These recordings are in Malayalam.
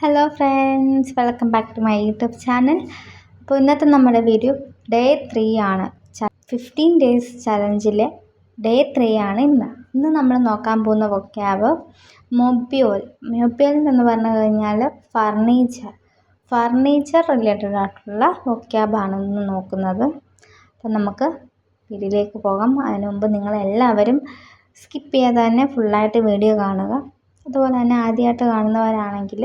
Hello friends, welcome back to my YouTube channel. അപ്പോൾ ഇന്നത്തെ നമ്മുടെ വീഡിയോ ഡേ 3 ആണ്. 15 ഡേയ്സ് ചലഞ്ചിലെ ഡേ 3 ആണ് ഇന്ന് നമ്മൾ നോക്കാൻ പോകുന്ന വൊക്കാബ് മൊബ്യൂൾ എന്ന് പറഞ്ഞു കഴിഞ്ഞാൽ ഫർണിച്ചർ റിലേറ്റഡ് ആയിട്ടുള്ള വൊക്കാബാണ് ഇന്ന് നോക്കുന്നത്. അപ്പം നമുക്ക് വീഡിയോയിലേക്ക് പോകാം. അതിനു മുമ്പ് നിങ്ങളെല്ലാവരും സ്കിപ്പ് ചെയ്യാതെ തന്നെ ഫുള്ളായിട്ട് വീഡിയോ കാണുക. അതുപോലെ തന്നെ ആദ്യമായിട്ട് കാണുന്നവരാണെങ്കിൽ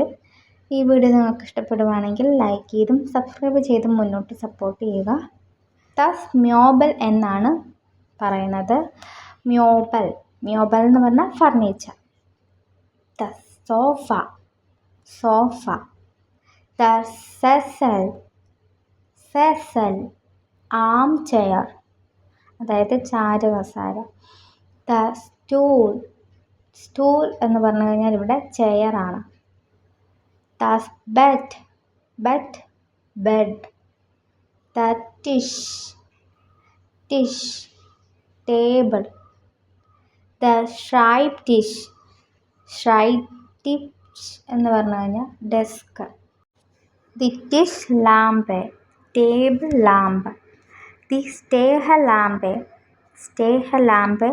ഈ വീഡിയോ നിങ്ങൾക്ക് ഇഷ്ടപ്പെടുവാണെങ്കിൽ ലൈക്ക് ചെയ്തും സബ്സ്ക്രൈബ് ചെയ്തും മുന്നോട്ട് സപ്പോർട്ട് ചെയ്യുക. മ്യോബൽ എന്നാണ് പറയുന്നത്. മ്യോബൽ എന്ന് പറഞ്ഞാൽ ഫർണിച്ചർ. സോഫ സെസൽ ആം ചെയർ, അതായത് ചാരുകസേര. സ്റ്റൂൾ എന്ന് പറഞ്ഞു കഴിഞ്ഞാൽ ഇവിടെ ചെയറാണ്. ബെഡ്. ടിഷ് ടേബിൾ. ടിഷ് എന്ന് പറഞ്ഞു കഴിഞ്ഞാൽ ഡെസ്ക്. ടിഷ് ലാമ്പ്, ടേബിൾ ലാമ്പ്. സ്റ്റേഹ ലാമ്പ്,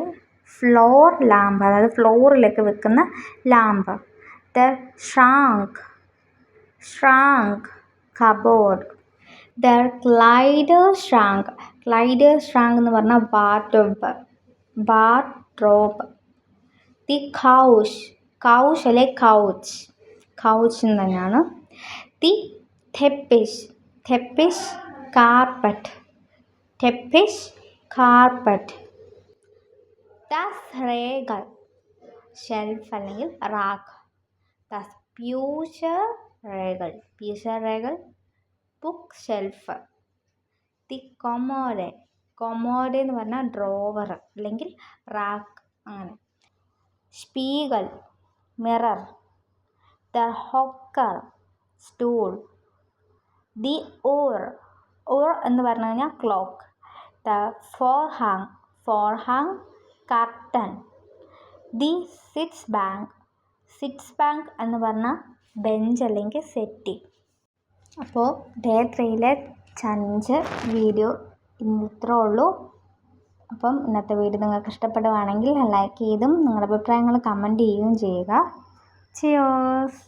ഫ്ലോർ ലാമ്പ്, അതായത് ഫ്ലോറിലേക്ക് വെക്കുന്ന ലാമ്പ്. ഷ്രാങ്ക് കബോർഡ്. ക്ലൈഡർ ഷ്രാങ്ക് എന്ന് പറഞ്ഞാൽ വാർഡ്രോബ്. കൗച്ച് തന്നെയാണ്. തെപ്പിഷ് കാർപ്പറ്റ്. റേകൾ ഷെൽഫ് അല്ലെങ്കിൽ rack. Future book shelf. Commode എന്ന് പറഞ്ഞാൽ ഡ്രോവർ അല്ലെങ്കിൽ റാക്ക് അങ്ങനെ. സ്പീഗൽ മിറർ. Hawker stool. ഓർ എന്ന് പറഞ്ഞു കഴിഞ്ഞാൽ ക്ലോക്ക്. ഫോർഹാങ് കർട്ടൻ. സിറ്റ്സ് ബാങ്ക് എന്ന് പറഞ്ഞാൽ ബെഞ്ച് അല്ലെങ്കിൽ സെറ്റി. അപ്പോൾ ഡേ 3 ചലഞ്ച് വീഡിയോ ഇത്രേ ഉള്ളൂ. അപ്പം ഇന്നത്തെ വീഡിയോ നിങ്ങൾക്ക് ഇഷ്ടപ്പെടുവാണെങ്കിൽ ലൈക്ക് ചെയ്തും നിങ്ങളുടെ അഭിപ്രായങ്ങൾ കമൻറ്റ് ചെയ്യുകയും ചെയ്യുക. ചിയേഴ്സ്.